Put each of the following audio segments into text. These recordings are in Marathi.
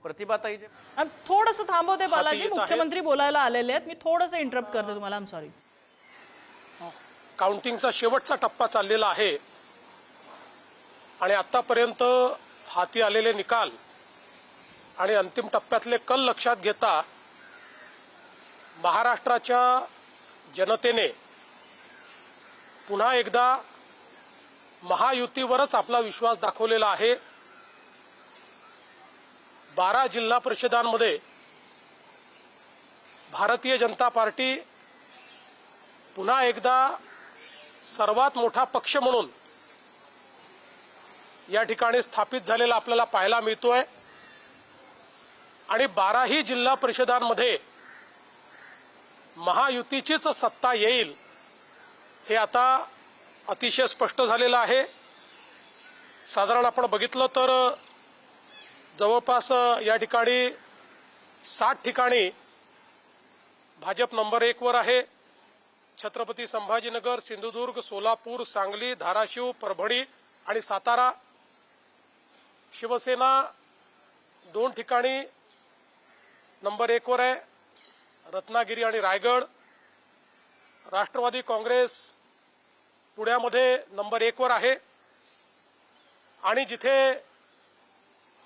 प्रतिभाताई जे थोडंसं थांबवते बालाजी, मुख्यमंत्री बोलायला आलेले आहेत. मी थोडंसं इंटरप्ट करते तुम्हाला, आय एम सॉरी. काउंटिंगचा शेवटचा टप्पा चाललेला आहे आणि आतापर्यंत हाती आलेले निकाल आणि अंतिम टप्प्यातले कल लक्षात घेता महाराष्ट्राच्या जनतेने पुन्हा एकदा महायुतीवरच आपला विश्वास दाखवलेला आहे. 12 जिल्हा परिषदांमध्ये भारतीय जनता पार्टी पुन्हा एकदा सर्वात मोठा पक्ष म्हणून या ठिकाणी स्थापित झालेला आपल्याला पाहायला मिळतोय आणि 12ही जिल्हा परिषदांमध्ये महायुतीचीच सत्ता येईल हे आता अतिशय स्पष्ट झालेलं आहे. साधारण आपण बघितलं तर जवळपास या ठिकाणी 60 ठिकाणी भाजप नंबर 1 वर आहे. छत्रपती संभाजीनगर, सिंधुदुर्ग, सोलापूर, सांगली, धाराशिव, परभणी आणि सातारा. शिवसेना 2 ठिकाणी नंबर 1 वर आहे, रत्नागिरी आणि रायगड. राष्ट्रवादी काँग्रेस पुण्यामध्ये नंबर 1 वर आहे आणि जिथे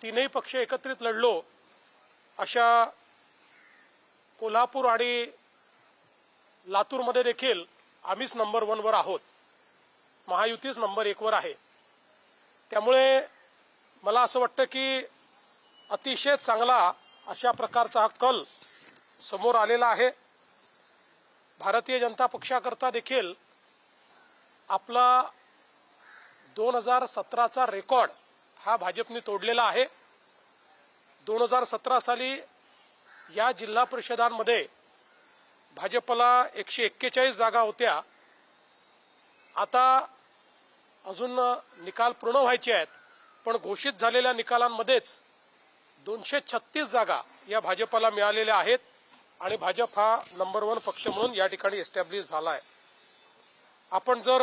तीनही पक्ष एकत्रित लढलो अशा कोल्हापूर आणि लातूरमध्ये देखील आम्हीच नंबर 1 वर आहोत. महायुतीच नंबर 1 वर आहे. त्यामुळे मला असं वाटतं की अतिशय चांगला अशा प्रकारचा हा कल समोर आलेला आहे. भारतीय जनता पक्षाकरता देखील आपला 2017चा रेकॉर्ड हा भाजपने तोडलेला आहे. 2017 साली या जिल्हा परिषदांमध्ये भाजपला 141 जागा होत्या. आता अजून निकाल पूर्ण व्हायचे आहेत, पण घोषित झालेल्या निकालांमध्येच 236 जागा या भाजपला मिळालेल्या आहेत आणि भाजप हा नंबर 1 पक्ष म्हणून या ठिकाणी एस्टॅब्लिश झाला आहे. आपण जर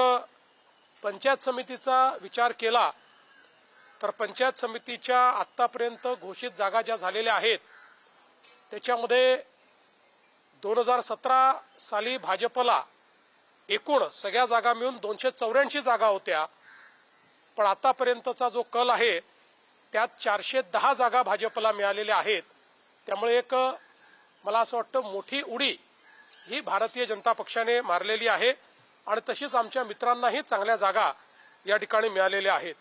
पंचायत समितीचा विचार केला तर पंचायत समितीच्या आतापर्यंत घोषित जागा ज्या झालेल्या आहेत त्याच्यामध्ये 2017 साली भाजपला एकूण सगळ्या जागा मिळून 284 जागा होत्या, पण आतापर्यंतचा जो कल आहे त्यात 410 जागा भाजपला मिळालेल्या आहेत. त्यामुळे एक मला असं वाटतं मोठी उडी ही भारतीय जनता पक्षाने मारलेली आहे आणि तशीच आमच्या मित्रांनाही चांगल्या जागा या ठिकाणी मिळालेल्या आहेत.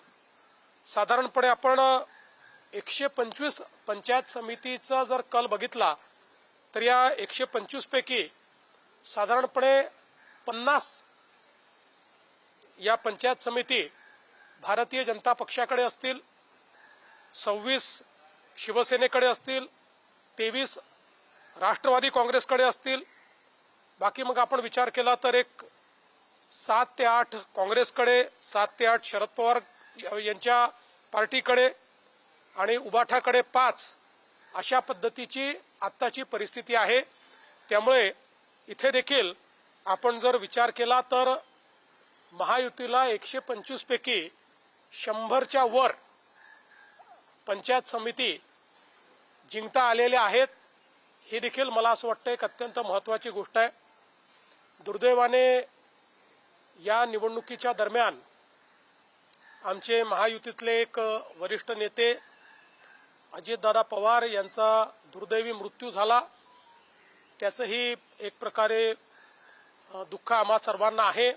साधारणपणे आपण 125 पंचायत समितीचा जर कल बघितला तर या 125 पैकी साधारणपणे 50 या पंचायत समिती भारतीय जनता पक्षाकडे असतील, 26 शिवसेनेकडे असतील, 23 राष्ट्रवादी काँग्रेसकडे असतील. बाकी मग आपण विचार केला तर एक 7 ते 8 काँग्रेसकडे, 7 ते 8 शरद पवार यांच्या पार्टीकडे आणि उबाठाकडे 5 अशा पद्धतीची आत्ताची परिस्थिती आहे. त्यामुळे इथे देखील आपण जर विचार केला तर महायुतीला 125 पैकी 100च्या वर पंचायत समिती जिंकता आलेल्या आहेत. ही देखील मला असं वाटतं एक अत्यंत महत्त्वाची गोष्ट आहे. दुर्दैवाने या निवडणुकीच्या दरम्यान आमचे महायुतीतले एक वरिष्ठ नेते अजितदादा पवार यांचा दुर्दैवी मृत्यू झाला. त्याचंही एक प्रकारे दुःख आम्हा सर्वांना आहे.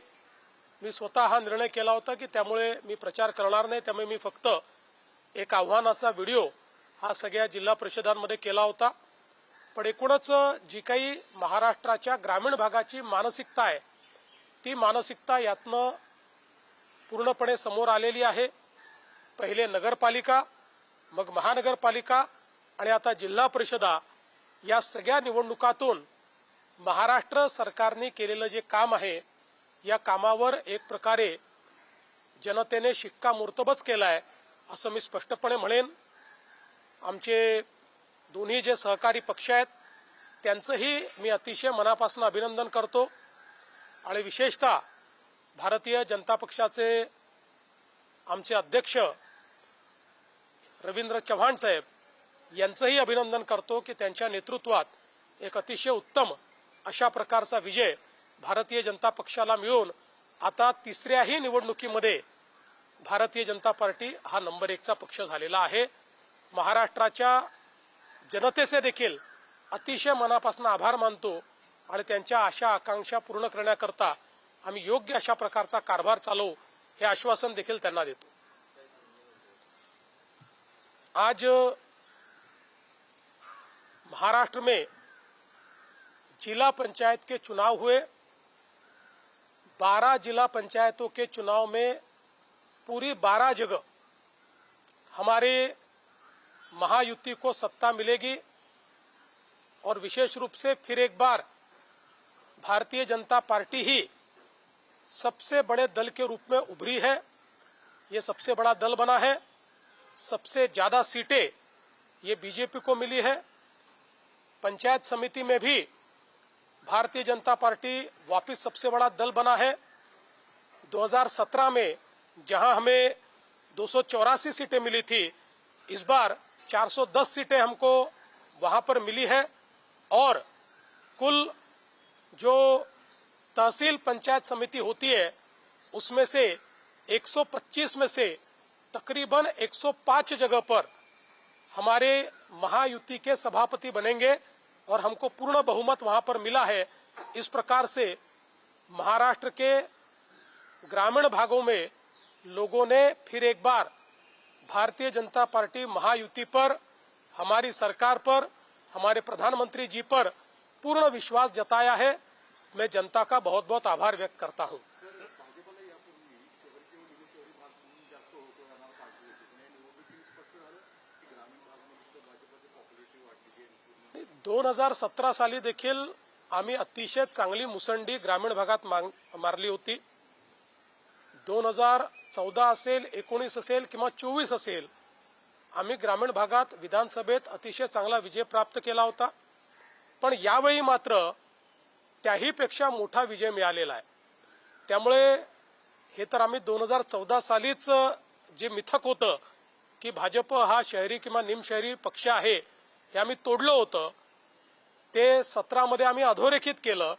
मी स्वतः हा निर्णय केला होता की त्यामुळे मी प्रचार करणार नाही, त्यामुळे मी फक्त एक आव्हानाचा व्हिडिओ हा सगळ्या जिल्हा परिषदांमध्ये केला होता. पण एकूणच जी काही महाराष्ट्राच्या ग्रामीण भागाची मानसिकता आहे ती मानसिकता यातनं पूर्णपणे समोर आलेली आहे. पहिले नगरपालिका, मग महानगरपालिका आणि आता जिल्हा परिषदा या सगळ्या निवडणुकातून महाराष्ट्र सरकारने केलेलं जे काम आहे या कामावर एक प्रकारे जनतेने शिक्कामोर्तबच केला आहे असं मी स्पष्टपणे म्हणेन. आमचे दोन्ही जे सहकारी पक्ष आहेत त्यांचंही मी अतिशय मनापासून अभिनंदन करतो आणि विशेषतः भारतीय जनता पक्षाचे आमचे अध्यक्ष रवींद्र चव्हाण साहेब यांचंही अभिनंदन करतो की त्यांच्या नेतृत्वात एक अतिशय उत्तम अशा प्रकारचा विजय भारतीय जनता पक्षाला मिळून आता तिसऱ्याही निवडणुकीमध्ये भारतीय जनता पार्टी हा नंबर 1चा पक्ष झालेला आहे. महाराष्ट्राच्या जनतेचे देखील अतिशय मनापासून आभार मानतो आणि त्यांच्या आशा आकांक्षा पूर्ण करण्याकरता आम्ही योग्य अशा प्रकारचा कारभार चालवू हे आश्वासन देखील त्यांना देतो. आज महाराष्ट्र में जिला पंचायत के चुनाव हुए. 12 जिला पंचायतों के चुनाव में पूरी 12 जगह हमारे महायुति को सत्ता मिलेगी और विशेष रूप से फिर एक बार भारतीय जनता पार्टी ही सबसे बड़े दल के रूप में उभरी है. ये सबसे बड़ा दल बना है. सबसे ज्यादा सीटें ये बीजेपी को मिली है. पंचायत समिति में भी भारतीय जनता पार्टी वापस सबसे बड़ा दल बना है. 2017 में जहां हमें 284 सीटें मिली थी, इस बार 410 सीटें हमको वहां पर मिली है और कुल जो तहसील पंचायत समिति होती है उसमें से 125 में से तकरीबन 105 जगह पर हमारे महायुति के सभापति बनेंगे और हमको पूर्ण बहुमत वहां पर मिला है. इस प्रकार से महाराष्ट्र के ग्रामीण भागों में लोगों ने फिर एक बार भारतीय जनता पार्टी महायुति पर, हमारी सरकार पर, हमारे प्रधानमंत्री जी पर पूर्ण विश्वास जताया है. मैं जनता का बहुत बहुत आभार व्यक्त करता हूं. 2017 साली देखील आम्ही अतिशय चांगली मुसंडी ग्रामीण भागात मारली होती. 2014 असेल, 19 असेल किंवा 24 असेल, आम्ही ग्रामीण भागात विधानसभेत अतिशय चांगला विजय प्राप्त केला होता. पण यावेळी मात्र त्याही पेक्षा मोठा विजय मिळालेला आहे. त्यामुळे हे तर आम्ही 2014 सालीच जे मिथक होतं की भाजप हा शहरी किंवा निमशहरी पक्ष आहे हे आम्ही तोडलं होतं, ते 17 मध्ये आम्ही अधोरेखित केलं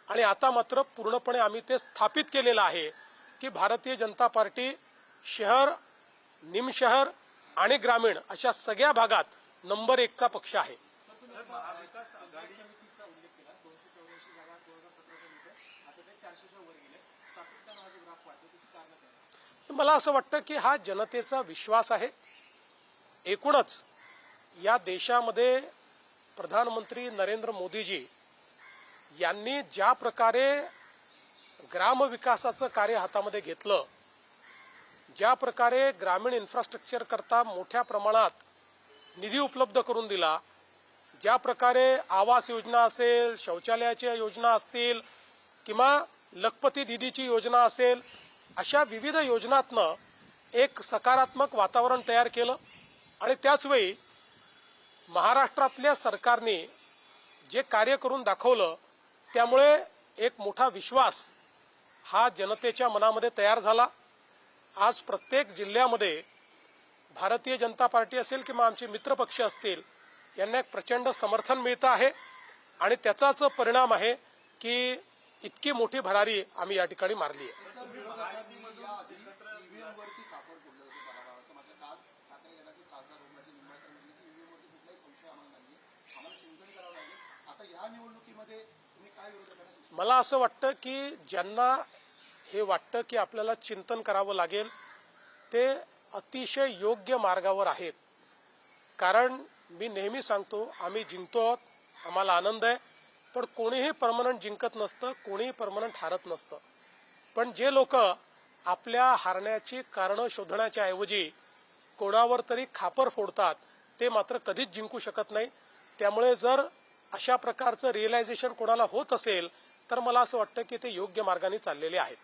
आणि आता मात्र पूर्णपणे आम्ही ते स्थापित केलेलं आहे की भारतीय जनता पार्टी शहर, निमशहर आणि ग्रामीण अशा सगळ्या भागात नंबर 1चा पक्ष आहे. मला असं वाटतं की हा जनतेचा विश्वास आहे. एकूणच या देशामध्ये प्रधानमंत्री नरेंद्र मोदीजी यांनी ज्या प्रकारे ग्राम विकासाचं कार्य हातामध्ये घेतलं, ज्या प्रकारे ग्रामीण इन्फ्रास्ट्रक्चर करता मोठ्या प्रमाणात निधी उपलब्ध करून दिला, ज्या प्रकारे आवास योजना असेल, शौचालयाच्या योजना असतील किंवा लखपती दीदीची योजना असेल, अशा विविध योजनांतनं एक सकारात्मक वातावरण तयार केलं आणि त्याच वेळी महाराष्ट्रातल्या सरकारने जे कार्य करून दाखवलं त्यामुळे एक मोठा विश्वास हा जनतेच्या मनामध्ये तयार झाला. आज प्रत्येक जिल्ह्यामध्ये भारतीय जनता पार्टी असेल किंवा आमचे मित्रपक्ष असतील यांना एक प्रचंड समर्थन मिळतं आहे आणि त्याचाच परिणाम आहे की इतकी मोठी भरारी आम्ही या ठिकाणी मारली आहे. मला असं वाटतं की ज्यांना हे वाटतं की आपल्याला चिंतन करावं लागेल ते अतिशय योग्य मार्गावर आहेत. कारण मी नेहमी सांगतो आम्ही जिंकतो आहोत, आम्हाला आनंद आहे, पण कोणीही परमनंट जिंकत नसतं, कोणीही परमनंट हारत नसतं. पण जे लोक आपल्या हारण्याची कारणं शोधण्याच्या ऐवजी कोणावर तरी खापर फोडतात ते मात्र कधीच जिंकू शकत नाही. त्यामुळे जर अशा प्रकारचं रिअलायझेशन कोणाला होत असेल तर मला असं वाटतं की ते योग्य मार्गाने चाललेले आहेत.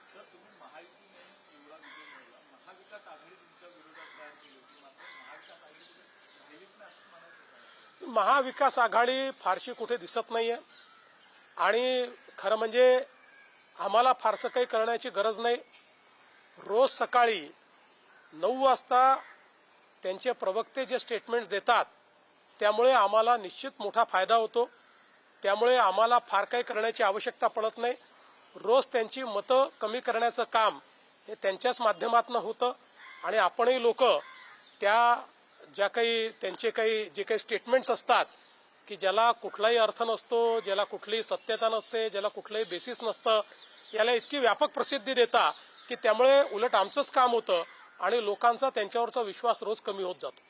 महाविकास आघाडी फारशी कुठे दिसत नाहीये आणि खरं म्हणजे आम्हाला फारसं काही करण्याची गरज नाही. रोज सकाळी 9 वाजता त्यांचे प्रवक्ते जे स्टेटमेंट्स देतात त्यामुळे आम्हाला निश्चित मोठा फायदा होतो. त्यामुळे आम्हाला फार काही करण्याची आवश्यकता पडत नाही. रोज त्यांची मतं कमी करण्याचं काम हे त्यांच्याच माध्यमातून होतं आणि आपणही लोक त्या ज्या काही त्यांचे काही जे काही स्टेटमेंट्स असतात की ज्याला कुठलाही अर्थ नसतो, ज्याला कुठलीही सत्यता नसते, ज्याला कुठलंही बेसिस नसतं, याला इतकी व्यापक प्रसिद्धी देता की त्यामुळे उलट आमचंच काम होतं आणि लोकांचा त्यांच्यावरचा विश्वास रोज कमी होत जातो.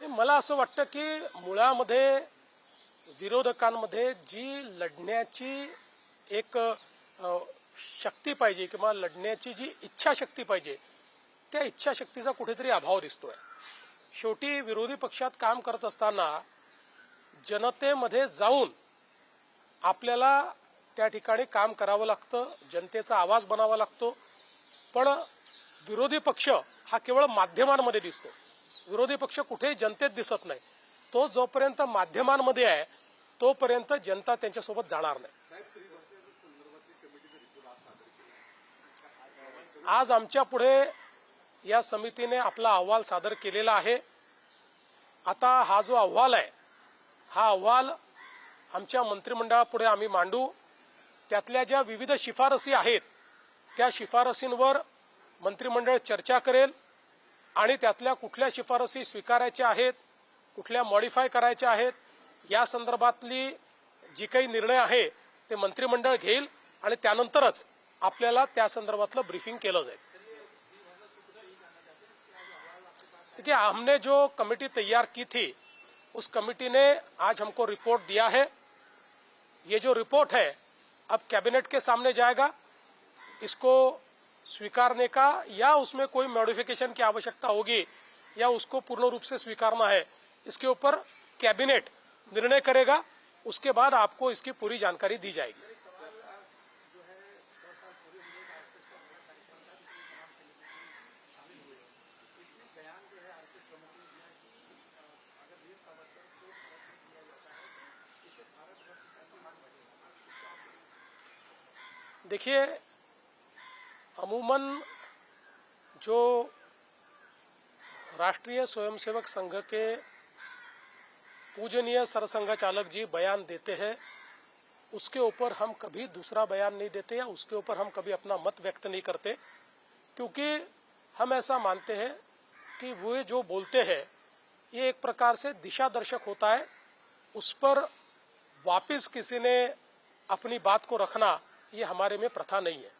मला असं वाटतं की मुळामध्ये विरोधकांमध्ये जी लढण्याची एक शक्ती पाहिजे किंवा लढण्याची जी इच्छाशक्ती पाहिजे त्या इच्छाशक्तीचा कुठेतरी अभाव दिसतोय. शेवटी विरोधी पक्षात काम करत असताना जनतेमध्ये जाऊन आपल्याला त्या ठिकाणी काम करावं लागतं, जनतेचा आवाज बनावा लागतो. पण विरोधी पक्ष हा केवळ माध्यमांमध्ये दिसतो. विरोधी पक्ष कुठेही जनतेत दिसत नाही. तो जोपर्यंत माध्यमांमध्ये आहे तोपर्यंत जनता त्यांच्यासोबत जाणार नाही. आज आमच्या पुढे या समितीने आपला अहवाल सादर केलेला आहे. आता हा जो अहवाल आहे हा अहवाल आमच्या मंत्रिमंडळापुढे आम्ही मांडू. त्यातल्या ज्या विविध शिफारसी आहेत त्या शिफारसींवर मंत्रिमंडळ चर्चा करेल आणि त्यातल्या कुठल्या शिफारसी स्वीकारायच्या आहेत, कुठल्या मॉडिफाय करायच्या आहेत, या संदर्भातली जी काही निर्णय आहे ते मंत्रिमंडळ घेईल आणि त्यानंतरच आपल्याला त्या संदर्भातलं ब्रीफिंग केलं जाईल. देखिए, हमने जो कमेटी तैयार की थी उस कमेटी ने आज हमको रिपोर्ट दिया है. ये जो रिपोर्ट है अब कैबिनेट के सामने जाएगा. इसको स्वीकारने का या उसमें कोई मॉडिफिकेशन की आवश्यकता होगी या उसको पूर्ण रूप से स्वीकारना है, इसके ऊपर कैबिनेट निर्णय करेगा. उसके बाद आपको इसकी पूरी जानकारी दी जाएगी. देखिए, अमूमन जो राष्ट्रीय स्वयंसेवक संघ के पूजनीय सरसंघचालक जी बयान देते हैं उसके ऊपर हम कभी दूसरा बयान नहीं देते या उसके ऊपर हम कभी अपना मत व्यक्त नहीं करते, क्योंकि हम ऐसा मानते हैं कि वो जो बोलते हैं ये एक प्रकार से दिशा दर्शक होता है. उस पर वापस किसी ने अपनी बात को रखना ये हमारे में प्रथा नहीं है.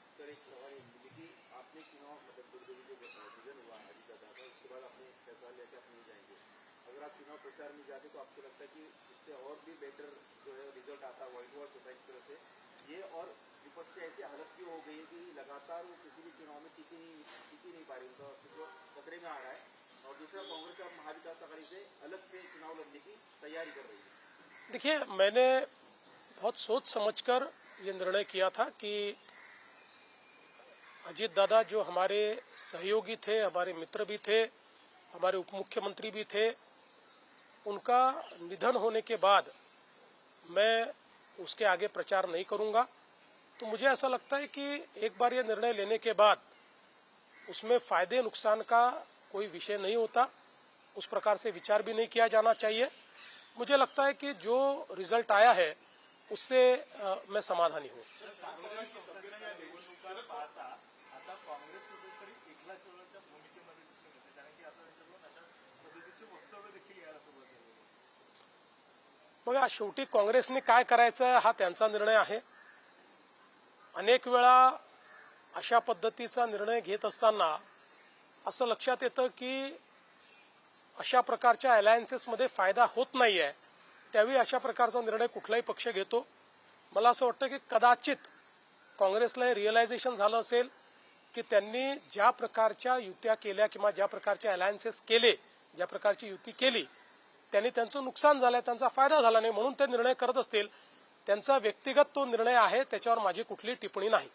प्रचार में जाते तो आपको लगता है कि इससे और भी बेटर जो है रिजल्ट आता है व्हाइट वॉश सोसाइटी की तरफ से. ये और विपक्ष की ऐसी हालत क्यों हो गई है कि लगातार वो किसी भी चुनाव में टिकी नहीं पा रही, उनका अस्तित्व खतरे में आ रहा है. और दूसरा, कांग्रेस का महाविकास आघाड़ी से अलग से चुनाव लड़ने की तैयारी कर रही है. देखिए, मैंने बहुत सोच समझकर ये निर्णय किया था कि अजीत दादा जो हमारे सहयोगी थे, हमारे मित्र भी थे, हमारे उप मुख्यमंत्री भी थे, उनका निधन होने के बाद मैं उसके आगे प्रचार नहीं करूंगा. तो मुझे ऐसा लगता है कि एक बार ये निर्णय लेने के बाद उसमें फायदे नुकसान का कोई विषय नहीं होता, उस प्रकार से विचार भी नहीं किया जाना चाहिए. मुझे लगता है कि जो रिजल्ट आया है उससे मैं समाधानी हूँ. बघा, शेवटी काँग्रेसने काय करायचं हा त्यांचा निर्णय आहे. अनेक वेळा अशा पद्धतीचा निर्णय घेत असताना असं लक्षात येतं की अशा प्रकारच्या अलायन्सेस मध्ये फायदा होत नाहीये, त्यावेळी अशा प्रकारचा निर्णय कुठलाही पक्ष घेतो. मला असं वाटतं की कदाचित काँग्रेसला हे रिअलायझेशन झालं असेल की त्यांनी ज्या प्रकारच्या युत्या केल्या किंवा ज्या प्रकारचे अलायन्सेस केले, ज्या प्रकारची युती केली, त्यांनी त्यांचं नुकसान झालं, त्यांचा फायदा झाला नाही, म्हणून ते निर्णय करत असतील. त्यांचा व्यक्तिगत तो निर्णय आहे, त्याच्यावर माझी कुठली टिप्पणी नाही.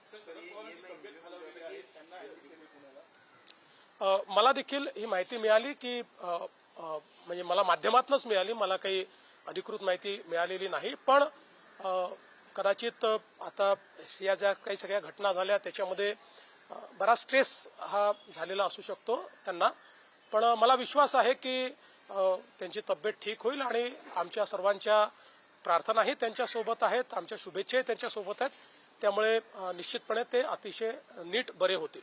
मला देखील ही माहिती मिळाली की म्हणजे मला माध्यमातूनच मिळाली, मला काही अधिकृत माहिती मिळालेली नाही. पण कदाचित आता या ज्या काही सगळ्या घटना झाल्या त्याच्यामध्ये बराच स्ट्रेस हा झालेला असू शकतो त्यांना, पण मला विश्वास आहे की त्यांची तब्येत ठीक होईल आणि आमच्या सर्वांच्या प्रार्थनाही त्यांच्यासोबत आहेत, आमच्या शुभेच्छाही त्यांच्यासोबत आहेत, त्यामुळे निश्चितपणे ते अतिशय नीट बरे होतील.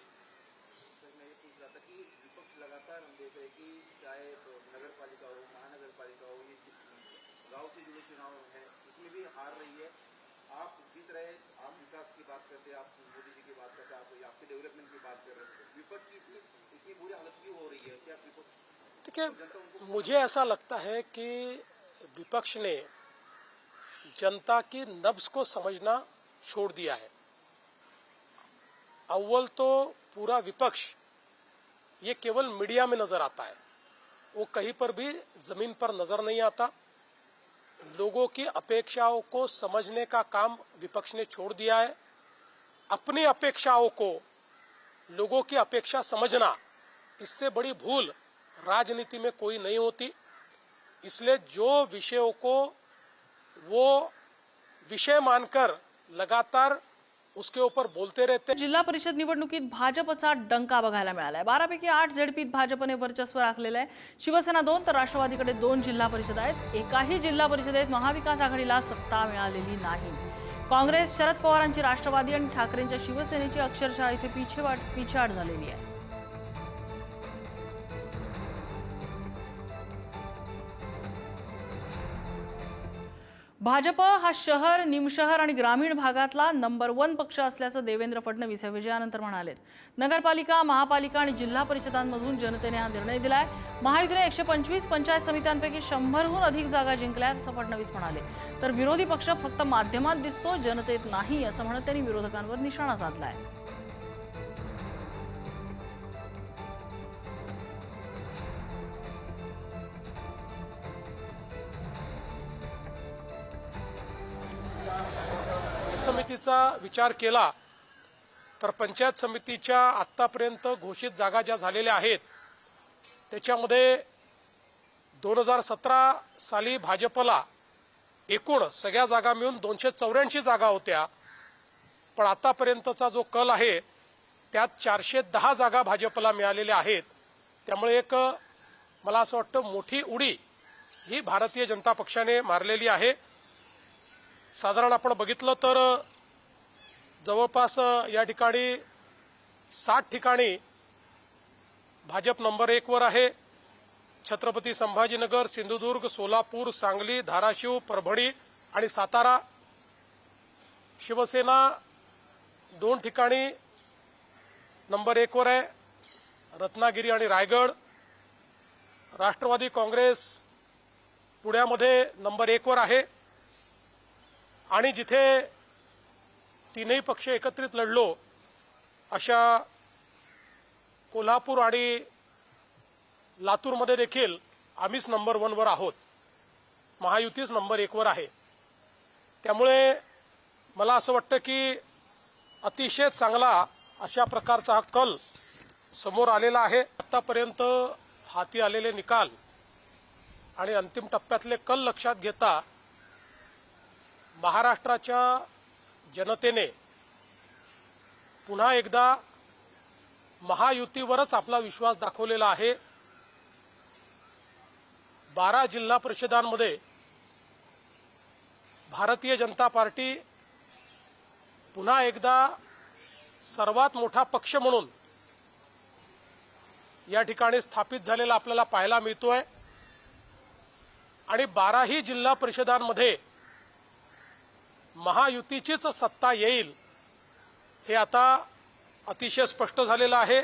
विपक्ष लगातार हम देख रहे कि चाहे नगर पालिका हो, महानगरपालिका हो, ये गांव से जुड़े चुनाव है, इसमें भी हार रही है. आप जीत रहे, आप विकास की बात करते हैं, आप मोदी जी की बात करते हैं, आप आपके डेवलपमेंट की बात कर रहे हैं. विपक्ष की इतनी बुरी हालत क्यों हो रही है? क्या विपक्ष? देखिए, मुझे ऐसा लगता है कि विपक्ष ने जनता की नब्ज को समझना छोड़ दिया है. अव्वल तो पूरा विपक्ष ये केवल मीडिया में नजर आता है, वो कहीं पर भी जमीन पर नजर नहीं आता. लोगों की अपेक्षाओं को समझने का काम विपक्ष ने छोड़ दिया है. अपनी अपेक्षाओं को लोगों की अपेक्षा समझना, इससे बड़ी भूल राजनीति में कोई नहीं होती. इसलिए जो विषयों को वो विषय मानकर लगातार उसके ऊपर बोलते रहते. जिल्हा परिषद निवडणुकीत भाजपचा डंका बघायला मिळालाय. 12 पैकी 8 झेडपीत भाजपने वर्चस्व राखलेलं आहे. शिवसेना 2 तर राष्ट्रवादीकडे 2 जिल्हा परिषद आहेत. एकाही जिल्हा परिषदेत महाविकास आघाडीला सत्ता मिळालेली नाही. काँग्रेस, शरद पवारांची राष्ट्रवादी आणि ठाकरेंच्या शिवसेनेची अक्षरशः इथे पिछेहाट झालेली आहे. भाजप हा शहर, निमशहर आणि ग्रामीण भागातला नंबर 1 पक्ष असल्याचं देवेंद्र फडणवीस या विजयानंतर म्हणालेत. नगरपालिका, महापालिका आणि जिल्हा परिषदांमधून जनतेने हा निर्णय दिलाय. महायुतीने 125 पंचायत समित्यांपैकी 100हून अधिक जागा जिंकल्यात असं फडणवीस म्हणाले. तर विरोधी पक्ष फक्त माध्यमात दिसतो, जनतेत नाही असं म्हणत त्यांनी विरोधकांवर निशाणा साधलाय. समितीचा विचार केला तर पंचायत समितीच्या आतापर्यंत घोषित जागा ज्या झालेल्या आहेत त्याच्यामध्ये 2017 साली भाजपला एकूण सगळ्या जागा मिळून 284 जागा होत्या, पण आतापर्यंतचा जो कल आहे त्यात 410 जागा भाजपला मिळालेल्या आहेत. त्यामुळे एक मला असं वाटतं मोठी उडी ही भारतीय जनता पक्षाने मारलेली आहे. साधारण आपण बघितलं तर जवळपास या ठिकाणी 60 ठिकाणी भाजप नंबर 1 वर आहे. छत्रपती संभाजीनगर, सिंधुदुर्ग, सोलापूर, सांगली, धाराशिव, परभणी आणि सातारा. शिवसेना 2 ठिकाणी नंबर 1 वर आहे, रत्नागिरी आणि रायगड. राष्ट्रवादी काँग्रेस पुण्यामध्ये नंबर 1 वर आहे. आणि जिथे तीनही पक्ष एकत्रित लढलो अशा कोल्हापूर आणि लातूरमध्ये देखील आम्हीच नंबर 1 वर आहोत. महायुतीच नंबर 1 वर आहे. त्यामुळे मला असं वाटतं की अतिशय चांगला अशा प्रकारचा हा कल समोर आलेला आहे. आतापर्यंत हाती आलेले निकाल आणि अंतिम टप्प्यातले कल लक्षात घेता महाराष्ट्राच्या जनतेने पुन्हा एकदा महायुतीवरच आपला विश्वास दाखवलेला आहे. 12 जिल्हा परिषदांमध्ये भारतीय जनता पार्टी पुन्हा एकदा सर्वात मोठा पक्ष म्हणून या ठिकाणी स्थापित झालेला आपल्याला पाहायला मिळतोय. आणि 12ही जिल्हा परिषदांमध्ये महायुतीचीच सत्ता येईल हे आता अतिशय स्पष्ट झालेलं आहे.